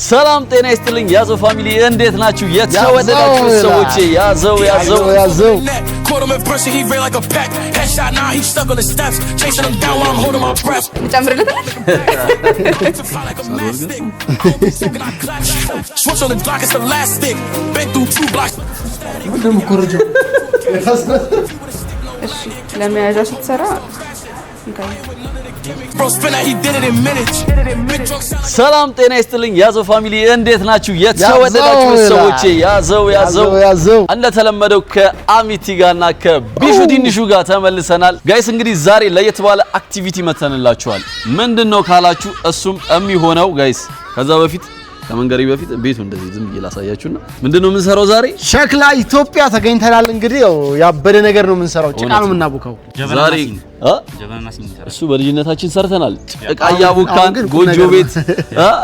ሰላም ጤና ይስጥልኝ ያዞ ፋሚሊ እንዴት ናችሁ የተወደዳችሁ ሰዎች ያዘው ለሚያዣ ስትሰራ ሰላም ጤና ይስጥልኝ ያዞ ፋሚሊ እንዴት ናችሁ የተወደዳችሁ ሰዎች ያዘው እንደተለመደው ከአሚቲ ጋርና ከቢሹ ዲንሹ ጋር ተመልሰናል ጋይስ እንግዲህ ዛሬ ለየት ባለ አክቲቪቲ መተንላችኋል ምንድነው ካላችሁ እሱም የሚሆነው ጋይስ ከዛ በፊት ከመንገሪ በፊት ቤቱ እንደዚህ ዝም ይላሳያችሁና ምንድነው ምን ሰራው ዛሬ ሸክላ ኢትዮጵያ ተገኝተናል እንግዲህ ያበደ ነገር ነው ምን ሰራው ጭቃ ነው ምናቡካው ዛሬ እሱ በልጅነታችን ሰርተናል ጭቃ ያቡካን ጎጆ ቤት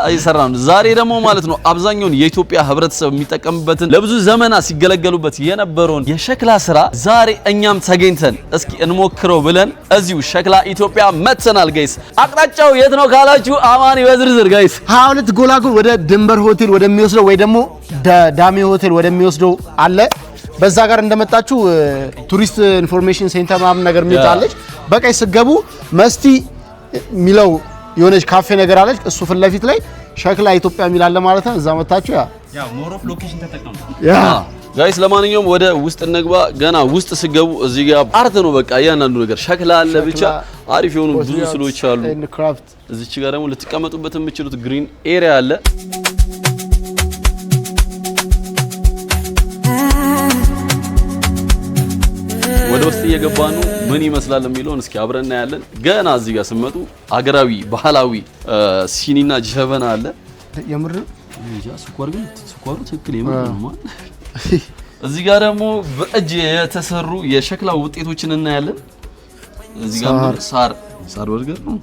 አይሰራም ዛሬ ደግሞ ማለት ነው አብዛኛውን የኢትዮጵያ ህብረተሰብ የሚጠቀምበትን ለብዙ ዘመናት ሲገለገሉበት የነበረውን የሸክላ ስራ ዛሬ እኛም ተገኝተን እስኪ እንሞክረው ብለን እዚሁ ሸክላ ኢትዮጵያ መተናል ጋይስ አቅጣጫው የት ነው ካላችሁ አማኒ በዝርዝር ጋይስ 22 ጎላጎል ወደ ድንበር ሆቴል ወደሚወስደው ወይ ደግሞ ዳሜ ሆቴል ወደሚወስደው አለ በዛ ጋር እንደመጣችሁ ቱሪስት ኢንፎርሜሽን ሴንተር ምናምን ነገር የሚጣለች በቃይ ስገቡ መስቲ ሚለው የሆነች ካፌ ነገር አለች እሱ ፍል ለፊት ላይ ሸክላ ኢትዮጵያ ሚላለ ማለት ነው እዛ መጣችሁ ያ ሞር ኦፍ ሎኬሽን ተጠቀሙ ጋይስ ለማንኛውም ወደ ውስጥ እንግባ ገና ውስጥ ስገቡ እዚህ ጋር አርት ነው በቃ ያንዳንዱ ነገር ሸክላ አለ ብቻ አሪፍ የሆኑ ብዙ ስሎች አሉ እዚች ጋር ደግሞ ልትቀመጡበት የምትችሉት ግሪን ኤሪያ አለ ወደ ውስጥ እየገባን ነው ምን ይመስላል የሚለውን እስኪ አብረና ያለን ገና እዚህ ጋር ስመጡ አገራዊ ባህላዊ ሲኒና ጀበና አለ የምር ስኳሩ ትክክል የምር ነው ማለት እዚህ ጋር ደግሞ በእጅ የተሰሩ የሸክላ ውጤቶችን እናያለን እዚህ ጋር ሳር ወርገር ነው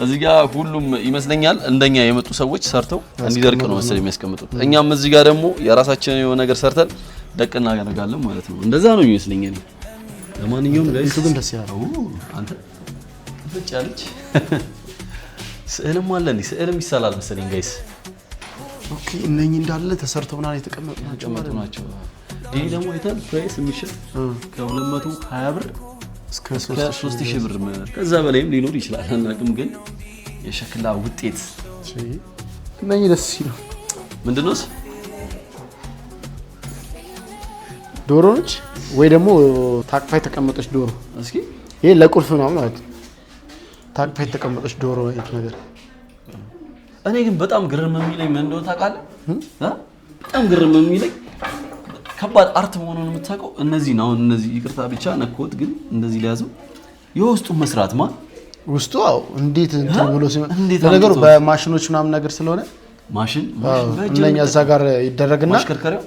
እዚህ ጋር ሁሉም ይመስለኛል እንደኛ የመጡ ሰዎች ሰርተው እንዲደርቅ ነው መሰለኝ የሚያስቀምጡት እኛም እዚህ ጋር ደግሞ የራሳችንን የሆነ ነገር ሰርተን ደቅና ያደርጋለን ማለት ነው እንደዛ ነው የሚመስለኝ ለማንኛውም ጋይስ ግን ደስ ያለው አንተ ፍጫለች ስዕልም አለ እንዴ ስዕልም ይሳላል መሰለኝ ጋይስ ኦኬ እነኚህ እንዳለ ተሰርተውና የተቀመጡ ናቸው ይሄ ደግሞ አይተን ፕራይስ የሚሽጥ ከ220 ብር እስከ 3000 ብር ከዛ በላይም ሊኖር ይችላል አናውቅም ግን የሸክላ ውጤት እነኚህ ደስ ይሉ ምንድነው ዶሮ ነች ወይ ደግሞ ታቅፋ የተቀመጠች ዶሮ እስኪ ይሄ ለቁልፍ ነው ማለት ታቅፋ የተቀመጠች ዶሮ አይነት ነገር እኔ ግን በጣም ግርም የሚለኝ ምን እንደሆነ ታውቃለህ በጣም ግርም የሚለኝ ከባድ አርት መሆኑን የምታውቀው እነዚህ ነው እነዚህ ይቅርታ ብቻ ነኮት ግን እንደዚህ ሊያዘው የውስጡ መስራት ውስጡ አው እንዴት እንትን ብሎ ሲመጣ ለነገሩ በማሽኖች ምናምን ነገር ስለሆነ ማሽን በእኛ እዛ ጋር ይደረግና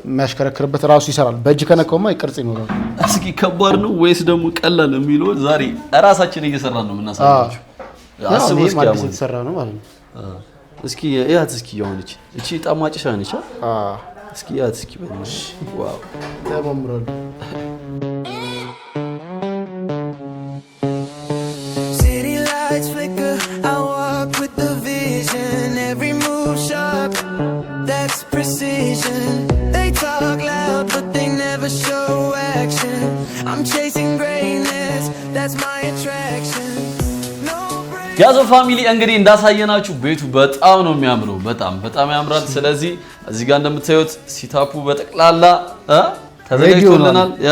የሚያሽከረክርበት ራሱ ይሰራል በእጅ ከነካውማ ይቅርጽ ይኖራል እስኪ ከባድ ነው ወይስ ደግሞ ቀላል የሚለው ዛሬ ራሳችን እየሰራን ነው የምናሳያችሁ አስቡ እስኪ ማለት እየሰራ ነው ማለት ነው እስኪ ያት እስኪ ያውንች እቺ ጣማጭሻ ነች እስኪ ያት እስኪ በእናትሽ ዋው ያባምራል City lights flicker I walk with the vision every move sharp that's precision they talk loud but they never show action I'm chasing greatness that's my attraction ያዞ ፋሚሊ እንግዲህ እንዳሳየናችሁ ቤቱ በጣም ነው የሚያምረው በጣም ያምራል ስለዚህ እዚህ ጋር እንደምታዩት ሲታፑ በጠቅላላ ተዘጋጅቶልናል ያ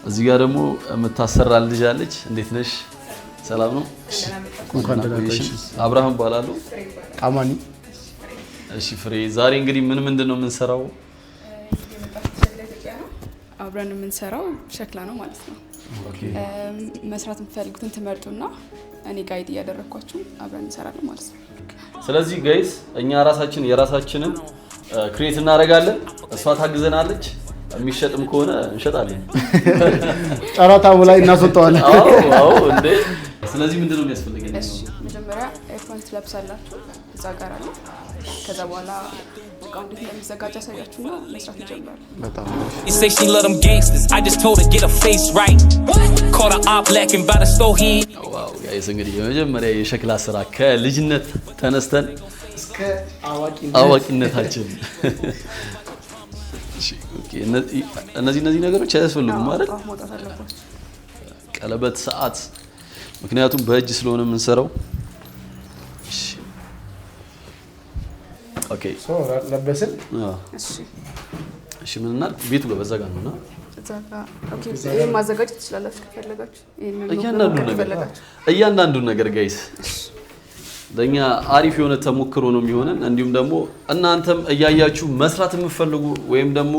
እዚህ ጋር ደግሞ የምታሰራ ልጅ አለች እንዴት ነሽ ሰላም ነው እንኳን ደህና አብርሃም ባላሉ አማኒ እሺ ፍሬ ዛሬ እንግዲህ ምንድነው የምንሰራው አብረን የምንሰራው ሸክላ ነው ማለት ነው ኦኬ መስራት የምትፈልጉትን ትመርጡና እኔ ጋይድ ያደረኳችሁ አብረን እንሰራለን ማለት ነው ስለዚህ ጋይስ እኛ የራሳችንን ክሬት እናደርጋለን እሷ ታግዘናለች የሚሸጥም ከሆነ እንሸጣለን ጨራታው ላይ እናስወጣዋለን አዎ እንዴ ስለዚህ ምንድነው የሚያስፈልገኝ መጀመሪያ ኤርፎን ትለብሳላችሁ እዛ ጋር አለ ከዛ በኋላ እቃው እንዴት እንደሚዘጋጅ አሳያችሁና መስራት ይጀምራል በጣም You say she love them gangsters I just told her get her face right Caught her up lacking by the store he ዋው ጋይስ እንግዲህ የመጀመሪያ የሸክላ ስራ ከልጅነት ተነስተን እስከ አዋቂነታችን። እሺ ኦኬ እነዚህ ነገሮች አያስፈልጉም ማለት ቀለበት፣ ሰዓት ምክንያቱም በእጅ ስለሆነ የምንሰራው። እሺ ኦኬ ለበስን። እሺ ምን እናል ቤቱ ጋር በዛ ጋር ነውና ኦኬ ይሄን ማዘጋጀት ትችላላችሁ ከፈለጋችሁ። እያንዳንዱ ነገር ጋይስ ለኛ አሪፍ የሆነ ተሞክሮ ነው የሚሆነን። እንዲሁም ደግሞ እናንተም እያያችሁ መስራት የምትፈልጉ ወይም ደግሞ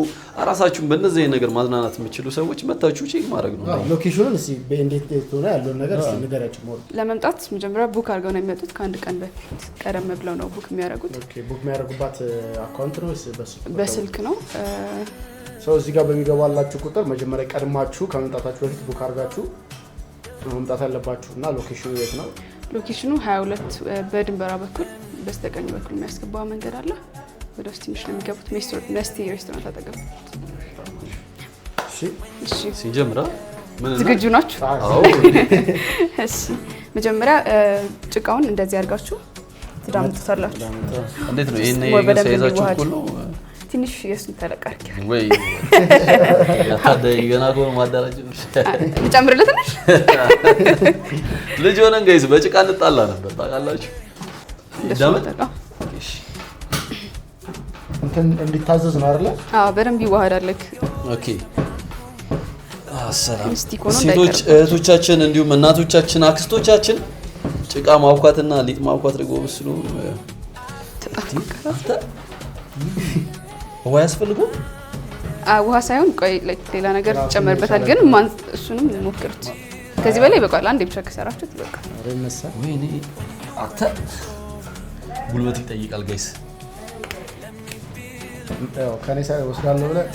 ራሳችሁን በእነዚህ ነገር ማዝናናት የምትችሉ ሰዎች መታችሁ ቼክ ማድረግ ነው። ሎኬሽኑን እስኪ በእንዴት ሆነ ያለውን ነገር እስኪ ንገራችሁ። ለመምጣት መጀመሪያ ቡክ አድርገው ነው የሚመጡት። ከአንድ ቀን በፊት ቀደም ብለው ነው ቡክ የሚያደርጉት። ኦኬ ቡክ የሚያደርጉባት አካውንት ነው ወይስ በስልክ ነው? ሰው እዚህ ጋር በሚገባላችሁ ቁጥር መጀመሪያ ቀድማችሁ ከመምጣታችሁ በፊት ቡክ አድርጋችሁ መምጣት ያለባችሁ እና ሎኬሽኑ የት ነው? ሎኬሽኑ 22 በድንበራ በኩል በስተቀኝ በኩል የሚያስገባው መንገድ አለ። ወደ ውስጥ ትንሽ ነው የሚገቡት። ነስቲ ሬስቶራንት አጠገብ። እሺ ሲጀምራ ምን ዝግጁ ናችሁ? አዎ። እሺ መጀመሪያ ጭቃውን እንደዚህ አድርጋችሁ ትዳምጡታላችሁ። እንዴት ነው ይሄን ሳይዛችሁ ሁሉ ትንሽ የሱን ተለቃርኪ ወይ ያታደይ ገና ቆም ማዳራጅ ልጨምርልህ ትንሽ ልጅ ሆነን ጋይስ በጭቃ እንጣላ ነበር ታውቃላችሁ። ደምጠቃ እሺ እንዲታዘዝ ነው አይደል? አዎ በደንብ ይዋሃዳልክ። ኦኬ ሰላም ሴቶች እህቶቻችን እንዲሁም እናቶቻችን አክስቶቻችን ጭቃ ማውካትና ሊጥ ማውካት ደግሞ ብስሉ ውሃ ያስፈልገው? ውሃ ሳይሆን ቆይ ሌላ ነገር ተጨመርበታል፣ ግን እሱንም ሞክሩት። ከዚህ በላይ በቃ አንዴ ብቻ ከሰራችሁት ይበቃል። ወይኔ አታ ጉልበት ይጠይቃል ጋይስ። ከኔ ሳይ ወስዳለሁ ብለህ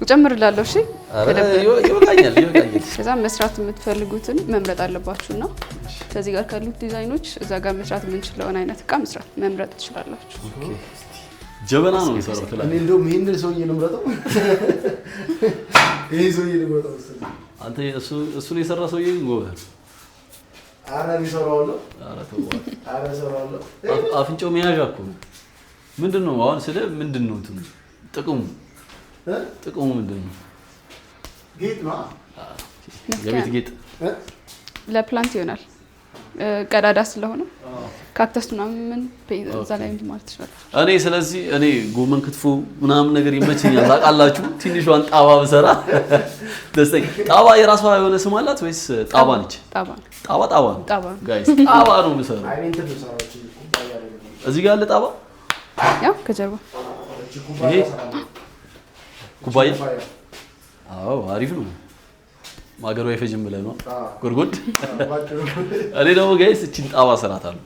እጨምርላለሁ። እሺ ይበቃኛል። ከዛ መስራት የምትፈልጉትን መምረጥ አለባችሁና ከዚህ ጋር ካሉት ዲዛይኖች እዛ ጋር መስራት የምንችለውን አይነት እቃ መስራት መምረጥ ትችላላችሁ። ጀበና ነው የሚሰራው ትላለህ። እኔ እንደውም ይሄንን ሰውዬ ልምረጠው። ይሄ ሰውዬ ልምረጠው። አንተ እሱን የሰራ ሰውዬ ጎበዝ። አረ ቢሰራው ነው። አረ ሰራው። አፍንጫው መያዣ እኮ ምንድነው? አሁን ስለ ምንድነው እንትኑ ጥቅሙ ምንድነው? ጌጥ ነው። የቤት ጌጥ ለፕላንት ይሆናል። ቀዳዳ ስለሆነ ካክተስ ምናምን እዛ ላይ ማለት ይችላል። ስለዚህ እኔ ጎመን ክትፎ ምናምን ነገር ይመቸኛል ታውቃላችሁ። ትንሿን ጣባ በሰራ ደስተኛ። ጣባ የራሷ የሆነ ስም አላት ወይስ ጣባ ነች? ጣባ ነው ጋይስ፣ ጣባ ነው የምሰራው። እዚህ ጋር አለ ጣባ፣ ያው ከጀርባ ይሄ ኩባያ። አዎ አሪፍ ነው። ማገሩ አይፈጅም ብለህ ነው ጉርጉድ። እኔ ደግሞ ጋይስ እቺን ጣባ እሰራታለሁ።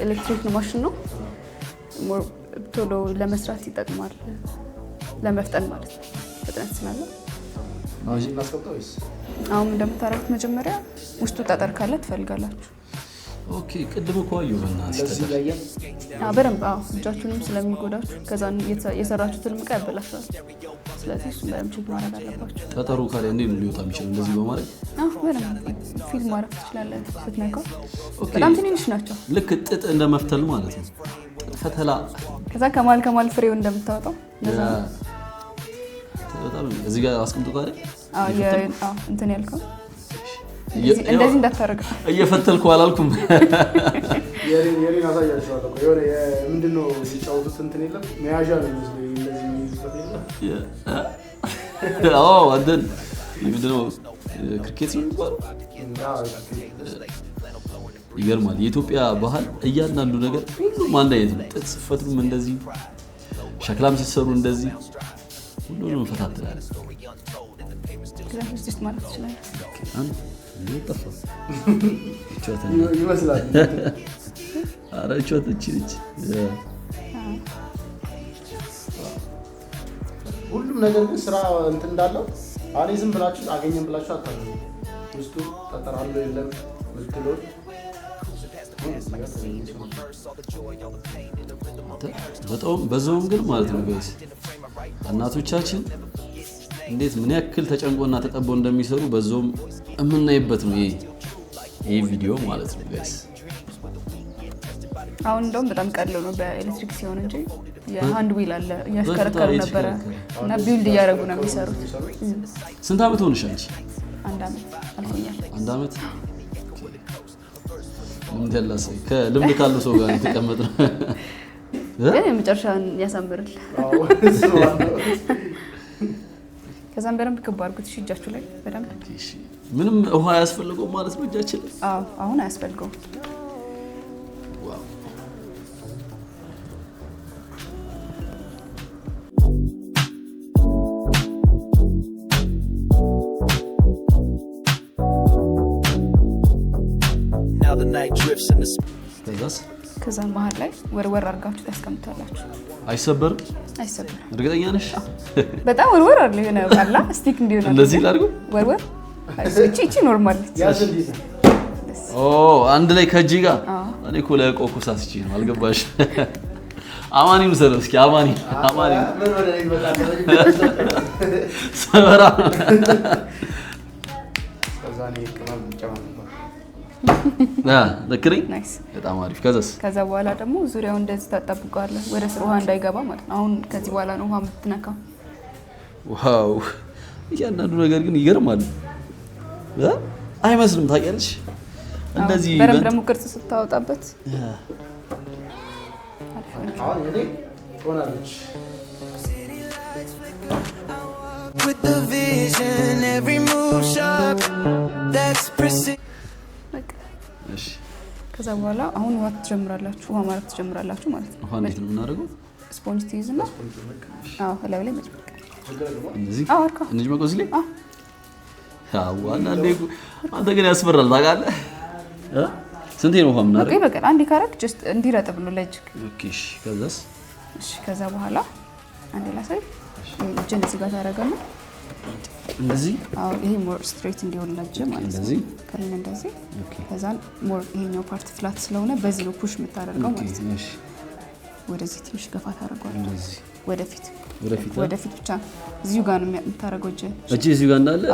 ኤሌክትሪክ ማሽን ነው። ቶሎ ለመስራት ይጠቅማል፣ ለመፍጠን ማለት ነው። ፍጥነት ስላለው አሁን እንደምታረጉት መጀመሪያ ውስጡ ጠጠር ካለ ትፈልጋላችሁ። ኦኬ ቅድም እኮ አየሁ በእናትህ በደንብ እጃችሁንም ስለሚጎዳችሁ ከዛ የሰራችሁትን ዕቃ ያበላሻል። ስለዚህ እሱን በደንብ ቼክ ማድረግ አለባችሁ። ጠጠሩ ካለ እንዴት ነው ሊወጣ የሚችለው? እንደዚህ በማድረግ በደንብ ፊል ማድረግ ትችላለህ ስትነካው። በጣም ትንንሽ ናቸው። ልክ ጥጥ እንደመፍተል ማለት ነው። ፈተላ ከዛ ከማል ፍሬው እንደምታወጣው በጣም እዚህ ጋር አስቀምጦት አይደል? እንትን ያልከው እንደዚህ እንዳታረግ እየፈተልኩ አላልኩም። የኔን አሳያችኋለሁ። የሆነ ምንድነው ሲጫወቱት እንትን የለም መያዣ ነው እንደዚህ የሚይዙት የለም። አንተን ምንድነው ክሪኬት የሚባለው? ይገርማል። የኢትዮጵያ ባህል እያንዳንዱ ነገር ሁሉም አንድ አይነት ነው። ጥጥ ሲፈትሉም እንደዚህ፣ ሸክላም ሲሰሩ እንደዚህ ሁሉንም ፈታተናል። ስለዚህ ማለት ይችላል። ይመስላል። ኧረ ቾት እቺ ሁሉም ነገር ግን ስራ እንትን እንዳለው አኔ ዝም ብላችሁ አገኘን ብላችሁ አታውቁም። ውስጡ ጠጠር አለው የለም ምትለው በጣም በዛውም ግን ማለት ነው ጋይስ እናቶቻችን እንዴት ምን ያክል ተጨንቆና ተጠቦ እንደሚሰሩ በዛውም የምናይበት ነው ይሄ ቪዲዮ ማለት ነው ጋይስ። አሁን እንደውም በጣም ቀላል ነው በኤሌክትሪክ ሲሆን እንጂ የሃንድ ዊል አለ ያሽከረከሩ ነበር እና ቢልድ እያደረጉ ነው የሚሰሩት። ስንት አመት ሆነሽ አንቺ? 1 አመት አልፎኛል። 1 አመት ምን ደላሰ ከልምድ ካለው ሰው ጋር የተቀመጥነው ግን የመጨረሻውን ያሳምራል። ከዛም በደንብ ክብ አድርጉት እጃችሁ ላይ በደንብ። ምንም ውሃ ያስፈልገው ማለት ነው እጃችን ላይ? አዎ አሁን አያስፈልገው። ዋው Now the night drifts in the ከዛ መሃል ላይ ወርወር አድርጋችሁ ታስቀምጣላችሁ። አይሰበርም? አይሰበርም። እርግጠኛ ነሽ? በጣም ወርወር አይደል የሆነ ባላ ስቲክ እንዲሆን እንደዚህ ላድርገው? ወርወር እቺ ኖርማል ነች። ኦ አንድ ላይ ከእጅ ጋር እኔ እኮ ለቆኩ ሳስቺ ነው አልገባሽ? አማኒ ነው እስኪ አማኒ ምን ወደ ላይ ይመጣል ሰበራ ከዛኔ ቅመም ጨማምር ለክሪ ናይስ በጣም አሪፍ። ከዛ በኋላ ደግሞ ዙሪያውን እንደዚህ ታጣብቀዋለህ ወደ ስር ውሃ እንዳይገባ ማለት ነው። አሁን ከዚህ በኋላ ነው ውሃ የምትነካው። ዋው እያንዳንዱ ነገር ግን ይገርማል። አይመስልም ታውቂያለሽ? እንደዚህ በደንብ ደግሞ ቅርጽ ስታወጣበት አሁን እኔ ሆናለች with the vision, every move sharp. That's precision. እሺ ከዛ በኋላ አሁን ውሃ ትጀምራላችሁ። ውሃ ማለት ትጀምራላችሁ ማለት ነው። ውሃ እንዴት ነው የምናደርገው? ስፖንጅ ትይዝና አዎ ላይ ላይ መጭመቅ እንደዚህ አርካ እንደዚህ መቆዝ ላይ አዎ አንዴ አንተ ግን ያስፈራል ታውቃለህ። ስንቴ ነው ውሃ የምናደርገው? በቃ አንዴ ካረክ ጀስት እንዲረጥብ ነው ለጅ። ኦኬ እሺ ከዛስ? እሺ ከዛ በኋላ አንዴ ላሳይ። እጅን እዚህ ጋር ታደርጋለህ እንደዚህ። አዎ ይሄ ሞር ስትሬት እንዲሆን ለጅ ማለት ነው። እንደዚህ ከሌለ እንደዚህ። ከዛ ሞር ይሄኛው ፓርት ፍላት ስለሆነ በዚህ ነው ፑሽ የምታደርገው ማለት ነው። እሺ ወደዚህ ትንሽ ገፋ ታደርጋለህ። እንደዚህ ወደፊት ብቻ እዚሁ ጋር ነው የምታደርገው። እጅ እዚሁ ጋር እንዳለ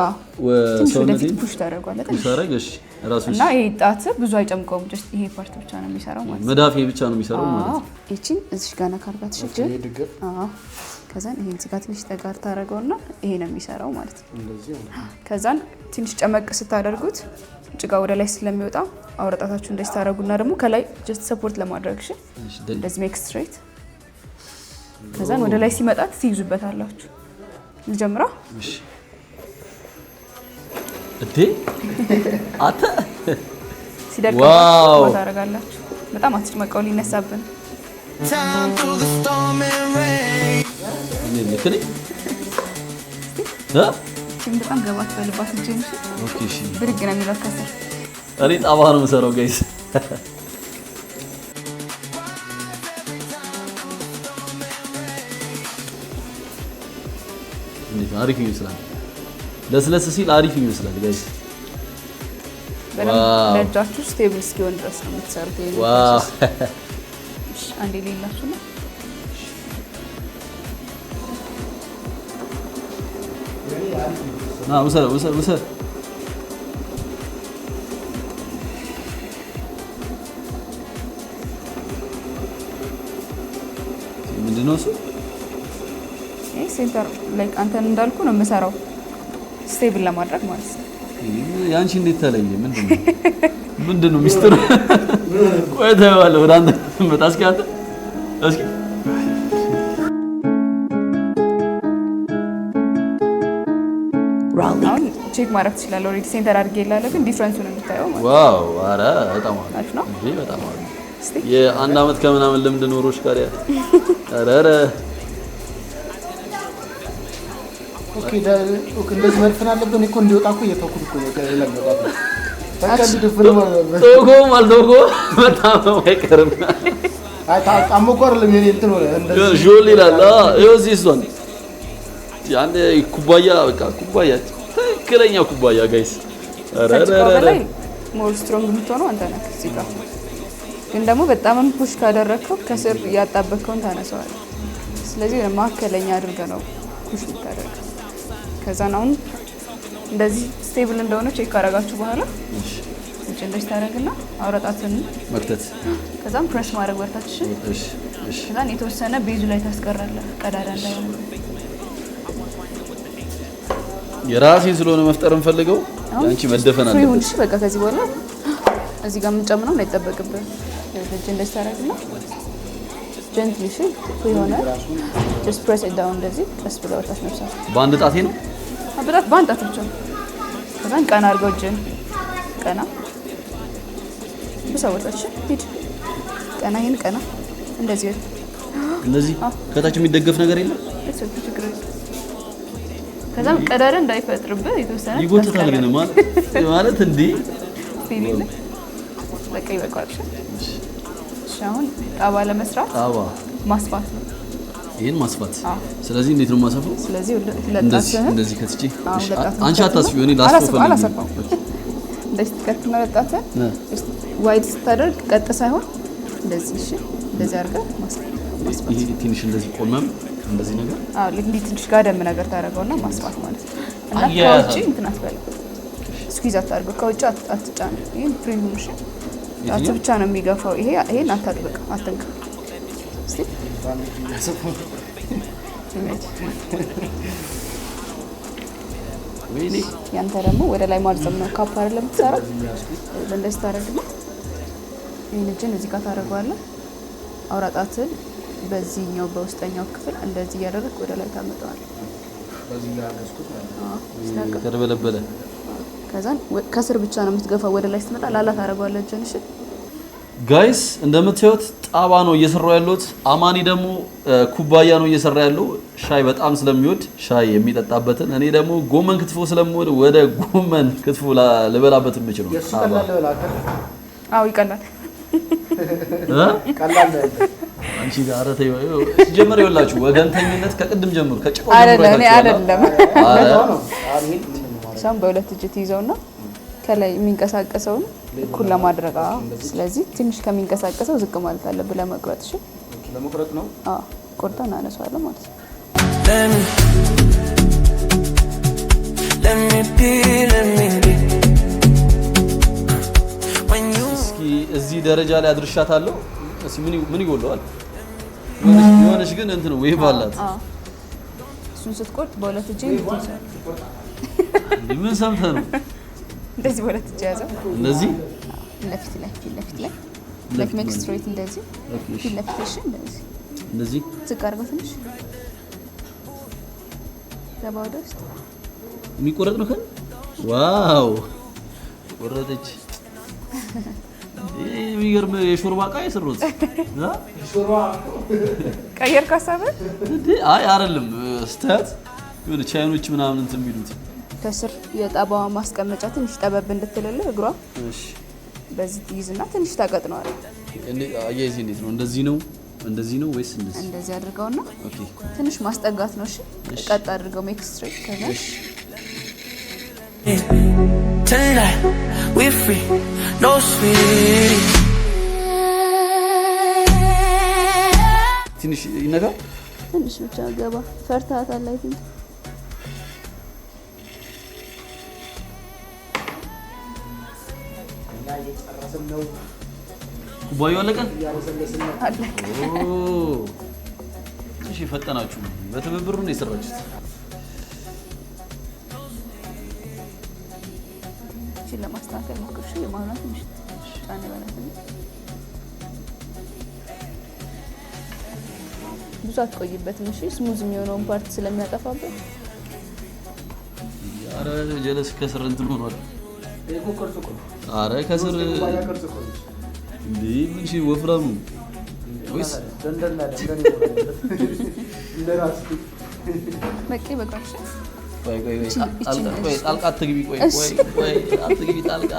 ወደፊት ፑሽ ታደርጋለህ። ፑሽ ታደርግ። እሺ ራሱ እና ይሄ ጣት ብዙ አይጨምቀውም። ጀስት ይሄ ፓርት ብቻ ነው የሚሰራው ማለት ነው። መዳፌ ብቻ ነው የሚሰራው ማለት ነው። እቺን እዚህ ጋር ነካርጋት እሺ። አዎ ከዛን ይሄን እዚህ ጋር ትንሽ ተጋር ታደርገውና ይሄ ነው የሚሰራው ማለት ነው። ከዛን ትንሽ ጨመቅ ስታደርጉት ጭቃ ወደ ላይ ስለሚወጣ አውራጣታችሁ እንደዚህ ታደርጉና ደግሞ ከላይ ጀስት ሰፖርት ለማድረግ እሺ እንደዚህ ሜክ ስትሬት። ከዛን ወደ ላይ ሲመጣ ትይዙበታላችሁ። ልጀምራ? እሺ እቴ አተ ሲደርቅ ታደርጋላችሁ። በጣም አትጭመቀው ሊነሳብን። Time through the storm and rain. ልክኔ በጣም ገባት በልባት እጄ እንጂ ኦኬ እሺ ብድግ ነው የሚለው ከስር። እኔ ጣባ ነው የምሰራው ጋይስ። እንዴት አሪፍ ይመስላል። ለስለስ ሲል አሪፍ ይመስላል ጋይስ። ለእጃችሁ ስቴብል እስኪሆን ድረስ ነው የምትሰሩት። ዋው አንዴ ሌላችሁ ነው ና ውሰድ ምንድን ነው እሱ? ሴንተር ላይክ አንተን እንዳልኩ ነው የምሰራው ስቴብል ለማድረግ ማለት ነው። ያንቺ እንዴት ተለየ? ምንድን ነው ሚስጥሩ? ቆይ ተይዋለሁ ወደ አንተ መጣ። እስኪ አንተ እስኪ አሁን ቼክ ማድረግ ትችላለህ። ኦልሬዲ ሴንተር አድርጌ ይላል፣ ግን ዲፍረንሱን የምታየው ማለት ነው። ዋው! ኧረ በጣም አሪፍ ነው። እንዴ በጣም አሪፍ። የአንድ አመት ከምናምን ልምድ ኖሮሽ ካሪያ ኧረ ኦኬ እንደዚህ መድፈን አለብን እኮ እንዲወጣ እኮ እየተውኩት እኮ ከሌላ መጣት ታካሊ ድፍን ተውኮም አልተውኮም በጣም አይቀርም። አይ ታጣሞቆ አይደለም የኔ እንትን ሆነ እንደዚህ ጆሊ ላላ እዚህ እሷን ያንዴ ኩባያ በቃ ኩባያ ትክክለኛ ኩባያ ጋይስ። ኧረ ሞር ስትሮንግ የምትሆነው አንተ ነህ። እዚህ ጋር ግን ደግሞ በጣም ፑሽ ካደረከው ከስር ያጣበከውን ታነሳዋለህ። ስለዚህ ማከለኛ አድርገህ ነው ፑሽ የምታደርገው። ከዛን አሁን እንደዚህ ስቴብል እንደሆነ ቼክ ካደረጋችሁ በኋላ እጅ እንደዚህ ታደርግና አውራጣትን መክተት ከዛም ፕሬስ ማድረግ ወርታች ከዛን የተወሰነ ቤዙ ላይ ታስቀራለህ ቀዳዳ እንዳይሆን። የራሴን ስለሆነ መፍጠር እንፈልገው ያንቺ መደፈን አለ ፍሪውን እሺ በቃ ከዚህ በኋላ እዚህ ጋር የምንጨምረው ነው አይጠበቅብህ። እጅ እንደዚህ ታደርግና ጀንትሊ እሺ ፍሪውን just press it down እንደዚህ ቀስ ብለህ ወርታች ነፍሳት በአንድ ጣቴ ነው አብራት በአንድ ጣት ብቻ ከዛን ቀና አድርገው እጅን ቀና ብሰወጣች ሂድ ቀና ይሄን ቀና እንደዚህ ከታች የሚደገፍ ነገር የለም። ከዛም ቀዳዳ እንዳይፈጥርብህ የተወሰነ ይጎትታል ግን ማለት እንዴ ፊሊንግ በቃ ይበቃል። እሺ አሁን ጣባ ለመስራት ማስፋት ነው። ይሄን ማስፋት ስለዚህ እንዴት ነው ማሰፋው? ስለዚህ ለጣትህ እንደዚህ ከትቼ አንቺ አታስቢው እኔ ላስፋው አላሰፋው እንደዚህ ከትና ለጣትህ ዋይድ ስታደርግ ቀጥ ሳይሆን እንደዚህ እሺ እንደዚህ አድርገህ ማስፋት ይሄ ትንሽ እንደዚህ ቆመም እንደዚህ ነገር ልክ እንዲህ ትንሽ ጋደም ነገር ታደርገውና ማስፋት ማለት ነው። እና ከውጪ እንትን አትበለው ስኩዊዝ አታድርገው ከውጪ አትጫን። ይሄን ፍሪም እሺ ጣት ብቻ ነው የሚገፋው። ይሄን አታጥብቅ አትንካ እስቲ ወይኔ ያንተ ደግሞ ወደ ላይ ማርዘም ነው። ካፕ አይደለም የምትሰራው እንደዚህ ታደርግና ይሄን እጅን እዚህ ጋር ታደርገዋለህ። አውራጣትን በዚህኛው በውስጠኛው ክፍል እንደዚህ እያደረግክ ወደ ላይ ታመጣዋለህ። በዚህ ጋር አስኩት ማለት ነው ተደበለበለ። ከዛን ከስር ብቻ ነው የምትገፋው። ወደ ላይ ስትመጣ ላላ ታደርገዋለህ እጅን። እሺ ጋይስ እንደምታዩት ጣባ ነው እየሰራው ያለሁት። አማኒ ደግሞ ኩባያ ነው እየሰራ ያለው ሻይ በጣም ስለሚወድ ሻይ የሚጠጣበትን፣ እኔ ደግሞ ጎመን ክትፎ ስለምወድ ወደ ጎመን ክትፎ ልበላበት የምችለው ጣባ። አዎ ይቀላል ቀላል አንቺ ጋር ተይው ሲጀመር ይወላችሁ ወገንተኝነት ከቅድም ጀምሮ ከጭቆ አይደለም አይደለም ሳም በሁለት እጅ ትይዘውና ከላይ የሚንቀሳቀሰውን እኩል ለማድረግ ስለዚህ ትንሽ ከሚንቀሳቀሰው ዝቅ ማለት አለብህ ለመቁረጥ። እሺ ለመቁረጥ ነው። ቆርጠን እናነሳዋለን ማለት ነው። እስኪ እዚህ ደረጃ ላይ አድርሻታለሁ። እስኪ ምን ይጎለዋል? የሆነች ግን እንትን ዌቭ አላት። እሱን ስትቆርጥ በሁለት እጅ ምን ሰምተህ ነው? እንደዚህ በሁለት እጅ ያዘው። እንደዚህ ለፊት ላይ ላይክ ሜክ ስትሬት እንደዚህ ፊት ለፊት እሺ እንደዚህ ዝቅ አድርገው ትንሽ ለባዶ ውስጥ የሚቆረጥ ነው ከን ዋው ቆረጠች። የሚገርም የሾርባ ዕቃ የሰሩት ሾርባ ቀየር ካሳበ አይ አይደለም ስታት የሆነ ቻይኖች ምናምን እንትን የሚሉት ከስር የጣባዋ ማስቀመጫ ትንሽ ጠበብ እንድትልልህ እግሯ እሺ በዚህ ትይዝና ትንሽ ታቀጥነዋለህ። አያይዜ እንዴት ነው? እንደዚህ ነው ወይስ እንደዚህ አድርገውና ኦኬ ትንሽ ማስጠጋት ነው። እሺ ቀጥ አድርገው ሜክ ስትሬት ከዛ Tonight we're free, no sweet. ትንሽ ይነጋ ትንሽ ብቻ ገባ ፈርታታል። አይ ቲንክ ኩባያው አለቀ። አለቀ። እሺ ፈጠናችሁ። በትብብሩ ነው የሰራችሁት። እሺ ለማስተካከል ሞክርሽ የማውራት ትንሽ ጫና በላት ነው። ብዙ አትቆይበትም። እሺ ስሙዝ የሚሆነውን ፓርት ስለሚያጠፋበት አረ ጀለስ ከስር እንትን ሆኗል። አረ ከስር እንዴ ምን ሺ ወፍራሙ ወይስ በቂ በቃሽ። ቆይ ጣልቃ አትግቢ። ቆይ አትግቢ ጣልቃ።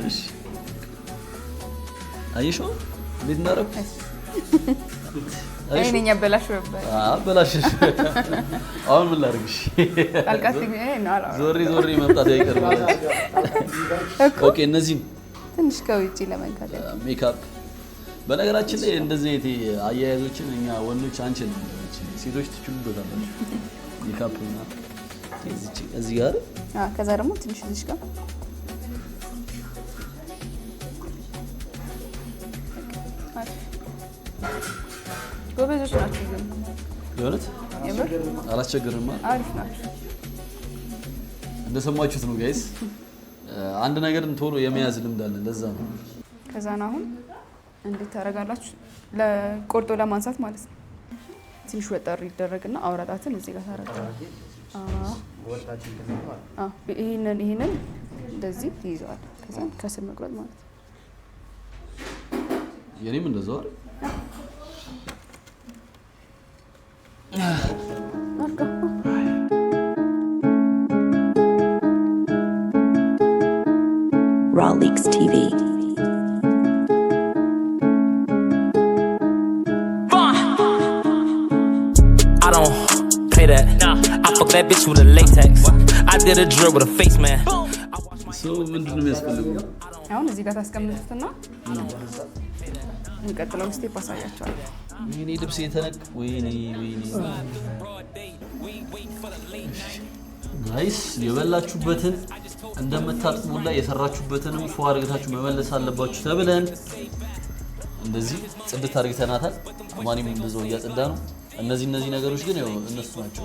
እሺ አይሾህ እንዴት እንዳደረኩ አይ ነኝ አበላሽው ነበር። አበላሽሽ። አሁን ምን ላድርግሽ? ጣልቃ አትግቢ ነው አላ ዞሪ መምጣት አይቀርም። ኦኬ እነዚህ ትንሽ ከውጪ ለመንካት ሜካፕ በነገራችን ላይ እንደዚህ አያያዞችን እኛ ወንዶች አንችልም ሴቶች ትችሉበታላችሁ ሜካፕ እና እዚህ ጋር ከዛ ደግሞ ትንሽ እዚህ ጋር ጎበዞች ናቸው ግን የሆነት አላስቸግርም አሪፍ ናቸው እንደሰማችሁት ነው ጋይስ አንድ ነገርን ቶሎ የመያዝ ልምድ አለ ለዛ ነው ከዛና አሁን እንዴት ታረጋላችሁ ለቆርጦ ለማንሳት ማለት ነው ትንሽ ወጠር ይደረግና አውራጣትን እዚህ ጋር ታረጋላችሁ ወጣችን ይሄንን እንደዚህ ይይዛል ከዛ ከስር መቁረጥ ማለት ነው የኔም እንደዛው አይደል Raw Leaks TV. I don't pay that. I fuck that bitch with a latex. I did a drill with a face man. So ምንድነው የሚያስፈልገው? አሁን እዚህ ጋር ታስቀምጡትና እንቀጥለው ስቴፕ አሳያችኋለሁ። ወይኔ ልብስ የተነቅ ወይኔ ናይስ የበላችሁበትን እንደምታጥቡላ የሰራችሁበትንም ፎ አድርጋችሁ መመለስ አለባችሁ ተብለን እንደዚህ ጽድት አድርገናታል አማኒም እንደዛው እያጸዳ ነው እነዚህ ነገሮች ግን ያው እነሱ ናቸው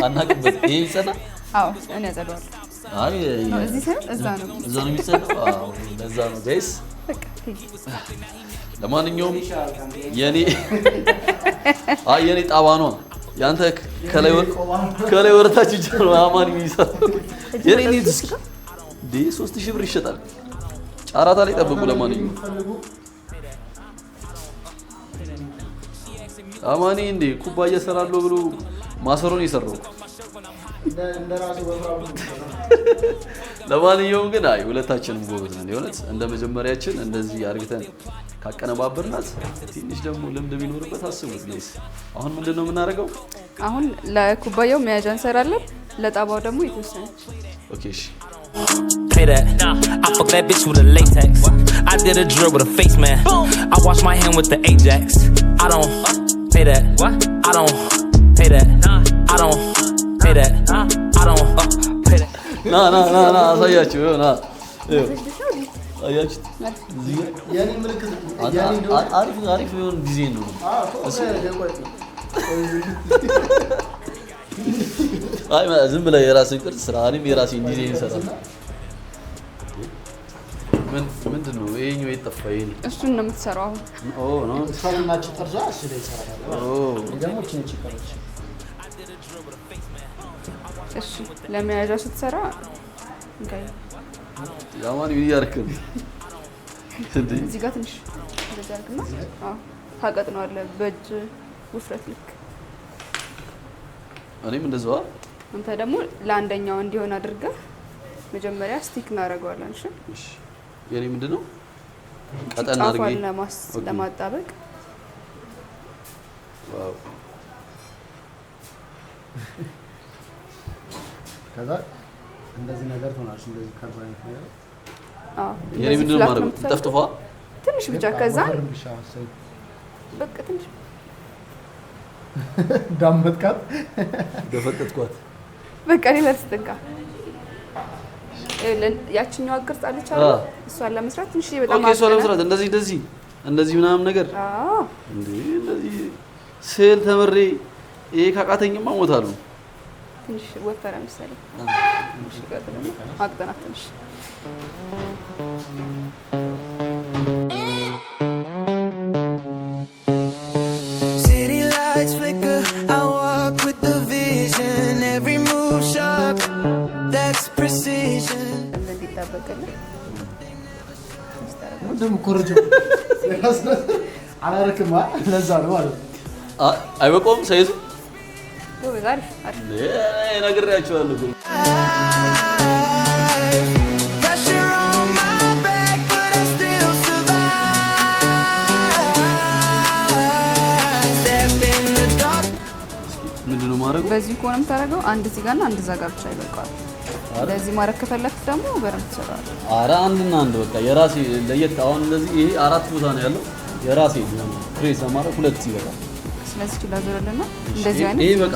አናቅበት ይሄ ይጸዳ አዎ እኔ ያጸዳዋለሁ አይ እዚህ ሰው እዛ ነው የሚጸዳው አዎ ለዛ ነው ጋይስ ለማንኛውም የኔ ጣባ ነው ያንተ ከላይ ወረታች ይችላል አማኒ ይሰራ የኔ እስኪ ዲ 3000 ብር ይሸጣል ጫራታ ላይ ጠብቁ ለማንኛውም አማኒ እንዴ ኩባያ ሰራለው ብሎ ማሰሮን ይሰራው እንደራሱ በፍራው ለማንኛውም ግን አይ ሁለታችንም ጎበዝ ነን የሆነት እንደ መጀመሪያችን እንደዚህ አርግተን ካቀነባበርናት ትንሽ ደግሞ ልምድ ቢኖርበት አስቡት ጋይስ አሁን ምንድነው የምናደርገው አሁን ለኩባያው መያዣ እንሰራለን ለጣባው ደግሞ የተወሰነ ኦኬ እሺ Pay that. I fuck that bitch with a latex. I did a drill with a face man. I wash my hand with the Ajax. I don't pay that. What? I don't pay that. I don't pay that. I don't pay that. ና አሳያችሁ ና አያችሁ ያኔ ምልክት አሪፍ የሆነ ዲዛይን ነው አይ ዝም ብለህ የራስህን ቅርጽ ስራ እኔም የራሴን ዲዛይን እሰራለሁ ምንድነው ይሄኛው የጠፋው ይሄ እሱን ነው የምትሰራው አሁን ነው ሰራናችሁ ጠርዛ አስለ ይሰራል ደግሞ ትንሽ ይቀርች እሺ ለመያዣ ስትሰራ እንካይ ያማን ምን ያርክል እዚህ ጋር ትንሽ እንደዚህ አድርግና ታቀጥነዋለህ በእጅ ውፍረት ልክ እኔም እንደዛው አንተ ደግሞ ለአንደኛው እንዲሆን አድርገህ መጀመሪያ ስቲክ እናደርገዋለን እሺ የኔ ምንድነው ቀጠና አድርጌ ለማጣበቅ ዋው ከዛ እንደዚህ ነገር ትሆናለች እንደዚህ ካርባይን ነገር የኔ ምንድነው ማለት ጠፍጥፋ ትንሽ ብቻ ከዛ በቃ ትንሽ ዳምበትካት ደፈጠጥኳት በቃ ሌላ ተጠቃ ያቺኛው ቅርጽ አለች አይደል እሷን ለመስራት ትንሽ በጣም ኦኬ እሷን ለመስራት እንደዚህ ምናምን ነገር እንዴ እንደዚህ ስዕል ተመሬ ይሄ ካቃተኝማ ሞታለሁ ትንሽ ወፈረ መሰለኝ ትንሽ ቀጥልና አቅጠናት ትንሽ City lights flicker, I walk with the vision, every move sharp, that's precision. እንዲጣበቅልህ ምንድነው ኮርጆ አላረክማ ለዛ ነው ማለት አይበቆም ሳይዙ ጎበዝ አሪፍ ነግሬያቸዋለሁ Pressure on my back, but I still survive. Step in the dark. ምንድነው ማድረግ በዚህ ከሆነ የምታደርገው አንድ እዚህ ጋርና አንድ እዛ ጋር ብቻ ይበቃዋል እንደዚህ ማረክ ከፈለክ ደግሞ በረም ትሰራለህ። ኧረ አንድና አንድ በቃ የራሴ ለየት አሁን እንደዚህ ይሄ 4 ቦታ ነው ያለው የራሴ ፕሬስ ለማድረግ 2 ይበቃል። ስለዚህ ይችላል ላዞርልና እንደዚህ አይነት ይሄ በቃ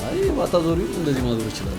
አይ ባታዞሪው እንደዚህ ማዞር ይችላል።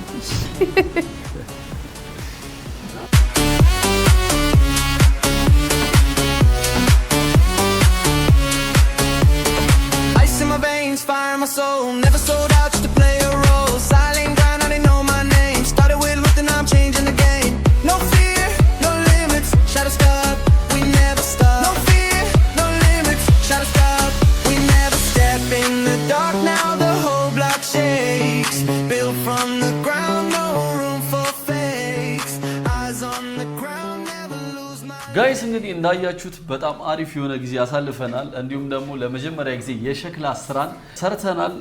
Ice in my veins, fire in my soul. Never sold out just to play a role. Silent grind, I didn't know my name. Started with nothing, I'm changing the game. No fear, no limits. Shadows stop, we never stop. No fear, no limits. Shadows stop, we never step in the dark. Now the whole block shakes. Built from the ground, no room for fakes. Eyes on the ground, never lose my. ጋይስ እንግዲህ እንዳያችሁት በጣም አሪፍ የሆነ ጊዜ ያሳልፈናል። እንዲሁም ደግሞ ለመጀመሪያ ጊዜ የሸክላ ስራን ሰርተናል።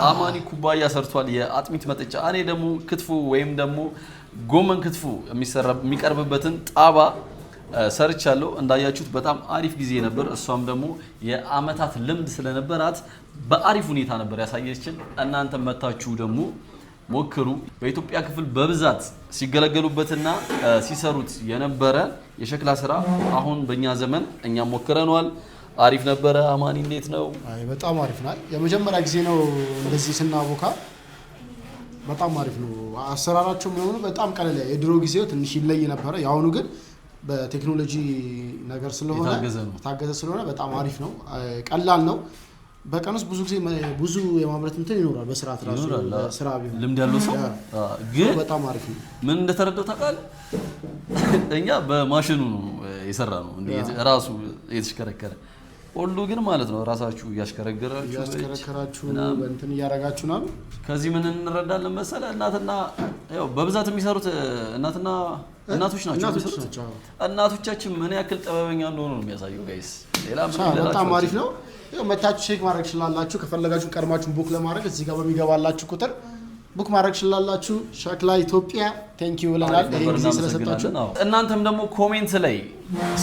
አማኒ ኩባያ ሰርቷል የአጥሚት መጠጫ፣ እኔ ደግሞ ክትፎ ወይም ደግሞ ጎመን ክትፎ የሚቀርብበትን ጣባ ሰርቻለሁ። እንዳያችሁት በጣም አሪፍ ጊዜ ነበር። እሷም ደግሞ የአመታት ልምድ ስለነበራት በአሪፍ ሁኔታ ነበር ያሳየችን። እናንተ መታችሁ ደግሞ ሞክሩ። በኢትዮጵያ ክፍል በብዛት ሲገለገሉበትና ሲሰሩት የነበረ የሸክላ ስራ አሁን በእኛ ዘመን እኛም ሞክረናል። አሪፍ ነበረ። አማኒ እንዴት ነው? አይ በጣም አሪፍ ነው። የመጀመሪያ ጊዜ ነው እንደዚህ ስናቦካ። በጣም አሪፍ ነው። አሰራራቸው ምን ሆነ በጣም ቀለል ያለ የድሮ ጊዜው ትንሽ ይለይ ነበረ። ያሁኑ ግን በቴክኖሎጂ ነገር ስለሆነ ታገዘ ስለሆነ በጣም አሪፍ ነው። ቀላል ነው። በቀን ውስጥ ብዙ የማምረት እንትን ይኖራል። በስርዓት ራሱ ስራ ቢሆን ልምድ ያለው ሰው ግን በጣም አሪፍ ነው። ምን እንደተረዳው ታውቃለህ? እኛ በማሽኑ ነው የሰራ ነው እንዴ ራሱ የተሽከረከረ ሁሉ ግን ማለት ነው ራሳችሁ ያሽከረከራችሁ እንትን ያረጋችሁ ነው። ከዚህ ምን እንረዳለን መሰለ እናትና ያው በብዛት የሚሰሩት እናቶች ናቸው። እናቶቻችን ምን ያክል ጥበበኛ እንደሆኑ ነው የሚያሳየው ጋይስ። ሌላ ምን በጣም አሪፍ ነው። ያው መታችሁ ቼክ ማድረግ ይችላልላችሁ። ከፈለጋችሁ ቀድማችሁ ቡክ ለማድረግ እዚህ ጋር በሚገባላችሁ ቁጥር ቡክ ማድረግ ይችላልላችሁ። ሸክላ ኢትዮጵያ ቴንክ ዩ ብለናል ይሄን ጊዜ ስለሰጣችሁ። እናንተም ደግሞ ኮሜንት ላይ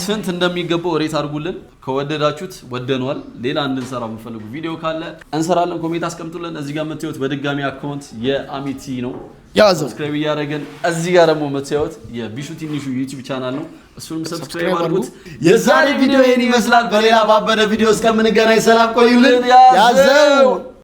ስንት እንደሚገባው ሬት አድርጉልን። ከወደዳችሁት ወደኗል፣ ሌላ እንድንሰራ የምትፈልጉ ቪዲዮ ካለ እንሰራለን። ኮሜንት አስቀምጡልን። እዚህ ጋር የምታዩት በድጋሚ አካውንት የአሚቲ ነው። ሰብስክራይብ እያደረገን እዚህ ጋር ደግሞ የምታዩት የቢሹ ትንሹ ዩቲዩብ ቻናል ነው። እሱንም ሰብስክራይብ አድርጉት። የዛሬ ቪዲዮ ይሄን ይመስላል። በሌላ ባበደ ቪዲዮ እስከምንገናኝ ሰላም ቆዩልን። ያዘው